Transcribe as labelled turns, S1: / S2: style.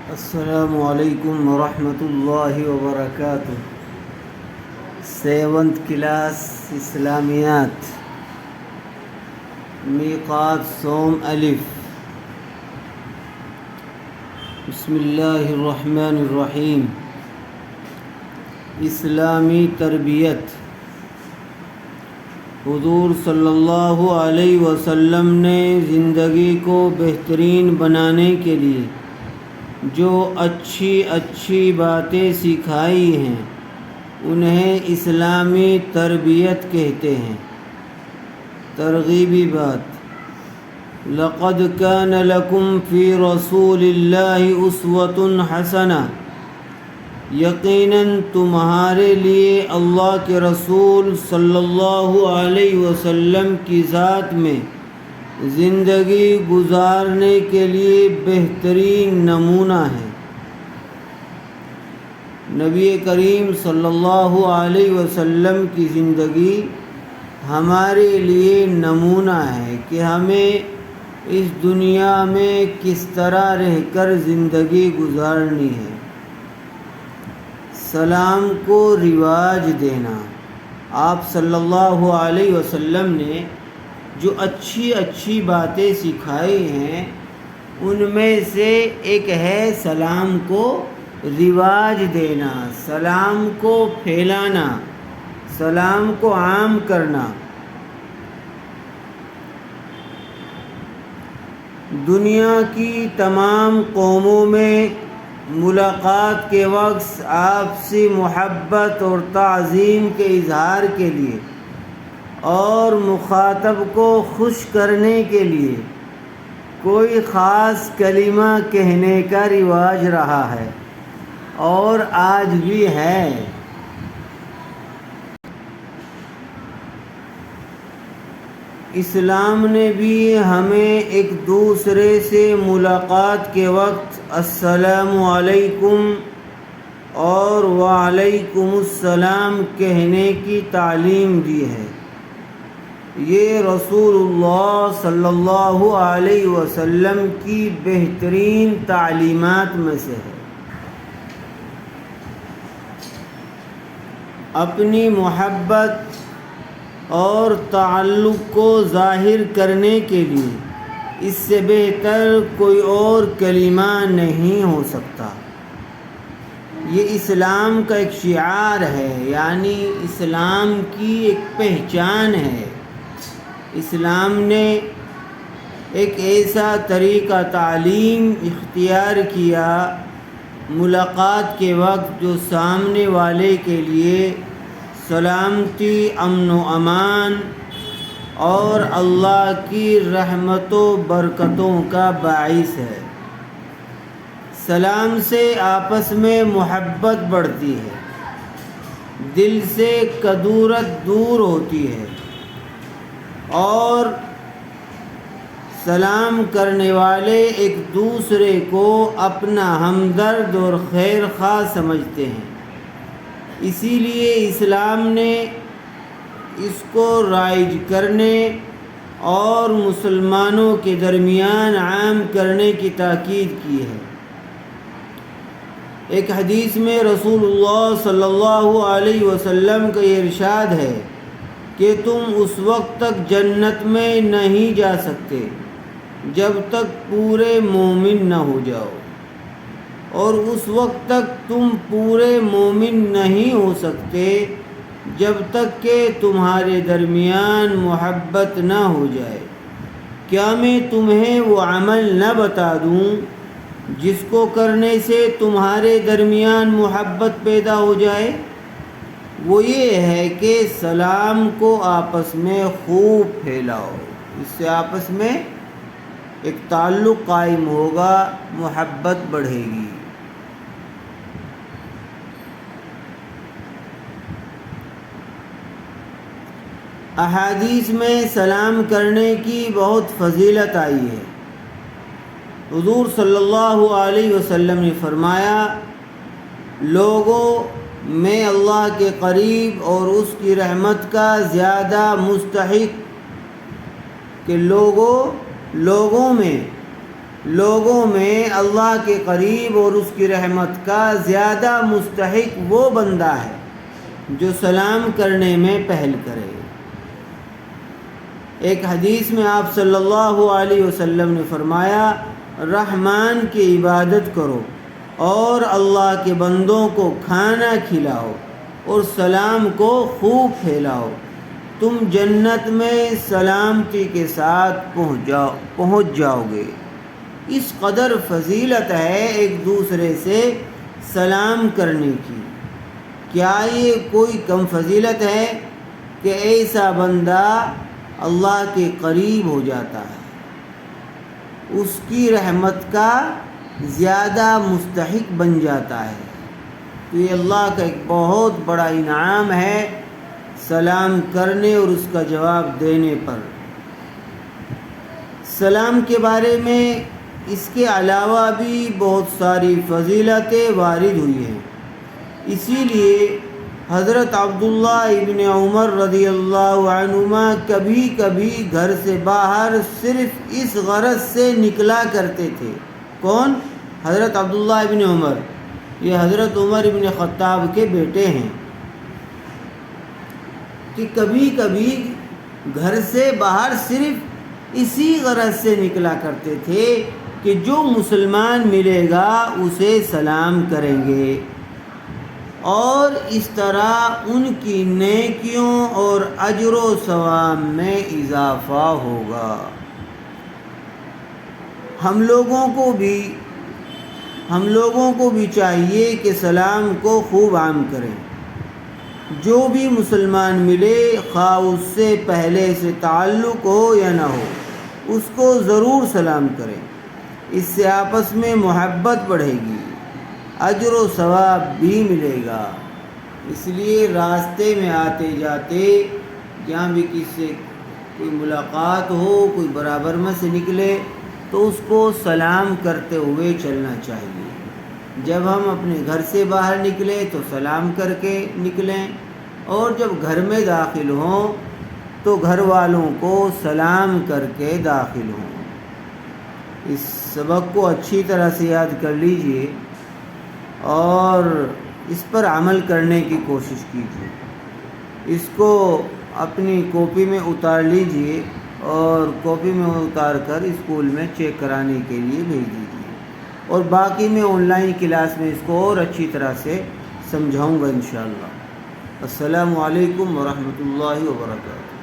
S1: السلام علیکم ورحمۃ اللہ وبرکاتہ۔ 7th کلاس اسلامیات، میقات سوم الف۔ بسم اللہ الرحمن الرحیم۔ اسلامی تربیت۔ حضور صلی اللہ علیہ وسلم نے زندگی کو بہترین بنانے کے لیے جو اچھی باتیں سکھائی ہیں انہیں اسلامی تربیت کہتے ہیں۔ ترغیبی بات: لقد كان لكم في رسول الله اسوة حسنہ، یقیناً تمہارے لیے اللہ کے رسول صلی اللہ علیہ وسلم کی ذات میں زندگی گزارنے کے لیے بہترین نمونہ ہے۔ نبی کریم صلی اللہ علیہ وسلم کی زندگی ہمارے لیے نمونہ ہے کہ ہمیں اس دنیا میں کس طرح رہ کر زندگی گزارنی ہے۔ سلام کو رواج دینا۔ آپ صلی اللہ علیہ وسلم نے جو اچھی باتیں سکھائی ہیں ان میں سے ایک ہے سلام کو رواج دینا، سلام کو پھیلانا، سلام کو عام کرنا۔ دنیا کی تمام قوموں میں ملاقات کے وقت آپسی محبت اور تعظیم کے اظہار کے لیے اور مخاطب کو خوش کرنے کے لیے کوئی خاص کلمہ کہنے کا رواج رہا ہے اور آج بھی ہے۔ اسلام نے بھی ہمیں ایک دوسرے سے ملاقات کے وقت السلام علیکم اور وعلیکم السلام کہنے کی تعلیم دی ہے۔ یہ رسول اللہ صلی اللہ علیہ وسلم کی بہترین تعلیمات میں سے ہے۔ اپنی محبت اور تعلق کو ظاہر کرنے کے لیے اس سے بہتر کوئی اور کلمہ نہیں ہو سکتا۔ یہ اسلام کا ایک شعار ہے، یعنی اسلام کی ایک پہچان ہے۔ اسلام نے ایک ایسا طریقہ تعلیم اختیار کیا ملاقات کے وقت جو سامنے والے کے لیے سلامتی، امن و امان اور اللہ کی رحمت و برکتوں کا باعث ہے۔ سلام سے آپس میں محبت بڑھتی ہے، دل سے کدورت دور ہوتی ہے اور سلام کرنے والے ایک دوسرے کو اپنا ہمدرد اور خیر خواہ سمجھتے ہیں۔ اسی لیے اسلام نے اس کو رائج کرنے اور مسلمانوں کے درمیان عام کرنے کی تاکید کی ہے۔ ایک حدیث میں رسول اللہ صلی اللہ علیہ وسلم کا یہ ارشاد ہے کہ تم اس وقت تک جنت میں نہیں جا سکتے جب تک پورے مومن نہ ہو جاؤ، اور اس وقت تک تم پورے مومن نہیں ہو سکتے جب تک کہ تمہارے درمیان محبت نہ ہو جائے۔ کیا میں تمہیں وہ عمل نہ بتا دوں جس کو کرنے سے تمہارے درمیان محبت پیدا ہو جائے؟ وہ یہ ہے کہ سلام کو آپس میں خوب پھیلاؤ۔ اس سے آپس میں ایک تعلق قائم ہوگا، محبت بڑھے گی۔ احادیث میں سلام کرنے کی بہت فضیلت آئی ہے۔ حضور صلی اللہ علیہ وسلم نے فرمایا، لوگوں میں اللہ کے قریب اور اس کی رحمت کا زیادہ مستحق کہ لوگوں میں لوگوں میں اللہ کے قریب اور اس کی رحمت کا زیادہ مستحق وہ بندہ ہے جو سلام کرنے میں پہل کرے۔ ایک حدیث میں آپ صلی اللہ علیہ وسلم نے فرمایا، رحمان کی عبادت کرو اور اللہ کے بندوں کو کھانا کھلاؤ اور سلام کو خوب پھیلاؤ، تم جنت میں سلامتی کے ساتھ پہنچ جاؤ گے۔ اس قدر فضیلت ہے ایک دوسرے سے سلام کرنے کی، کیا یہ کوئی کم فضیلت ہے کہ ایسا بندہ اللہ کے قریب ہو جاتا ہے، اس کی رحمت کا زیادہ مستحق بن جاتا ہے۔ تو یہ اللہ کا ایک بہت بڑا انعام ہے سلام کرنے اور اس کا جواب دینے پر۔ سلام کے بارے میں اس کے علاوہ بھی بہت ساری فضیلتیں وارد ہوئی ہیں، اسی لیے حضرت عبداللہ ابن عمر رضی اللہ عنہما کبھی کبھی گھر سے باہر صرف اس غرض سے نکلا کرتے تھے۔ کون؟ حضرت عبداللہ ابن عمر، یہ حضرت عمر ابن خطاب کے بیٹے ہیں، کہ کبھی کبھی گھر سے باہر صرف اسی غرض سے نکلا کرتے تھے کہ جو مسلمان ملے گا اسے سلام کریں گے، اور اس طرح ان کی نیکیوں اور اجر و ثواب میں اضافہ ہوگا۔ ہم لوگوں کو بھی چاہیے کہ سلام کو خوب عام کریں، جو بھی مسلمان ملے خواہ اس سے پہلے سے تعلق ہو یا نہ ہو، اس کو ضرور سلام کریں، اس سے آپس میں محبت بڑھے گی، اجر و ثواب بھی ملے گا۔ اس لیے راستے میں آتے جاتے جہاں بھی کسی سے کوئی ملاقات ہو، کوئی برابر میں سے نکلے تو اس کو سلام کرتے ہوئے چلنا چاہیے۔ جب ہم اپنے گھر سے باہر نکلیں تو سلام کر کے نکلیں، اور جب گھر میں داخل ہوں تو گھر والوں کو سلام کر کے داخل ہوں۔ اس سبق کو اچھی طرح سے یاد کر لیجئے اور اس پر عمل کرنے کی کوشش کیجیے۔ اس کو اپنی کاپی میں اتار لیجئے اور کاپی میں اتار کر اسکول میں چیک کرانے کے لیے بھیج دیجیے، اور باقی میں آن لائن کلاس میں اس کو اور اچھی طرح سے سمجھاؤں گا انشاءاللہ۔ السلام علیکم ورحمۃ اللہ وبرکاتہ۔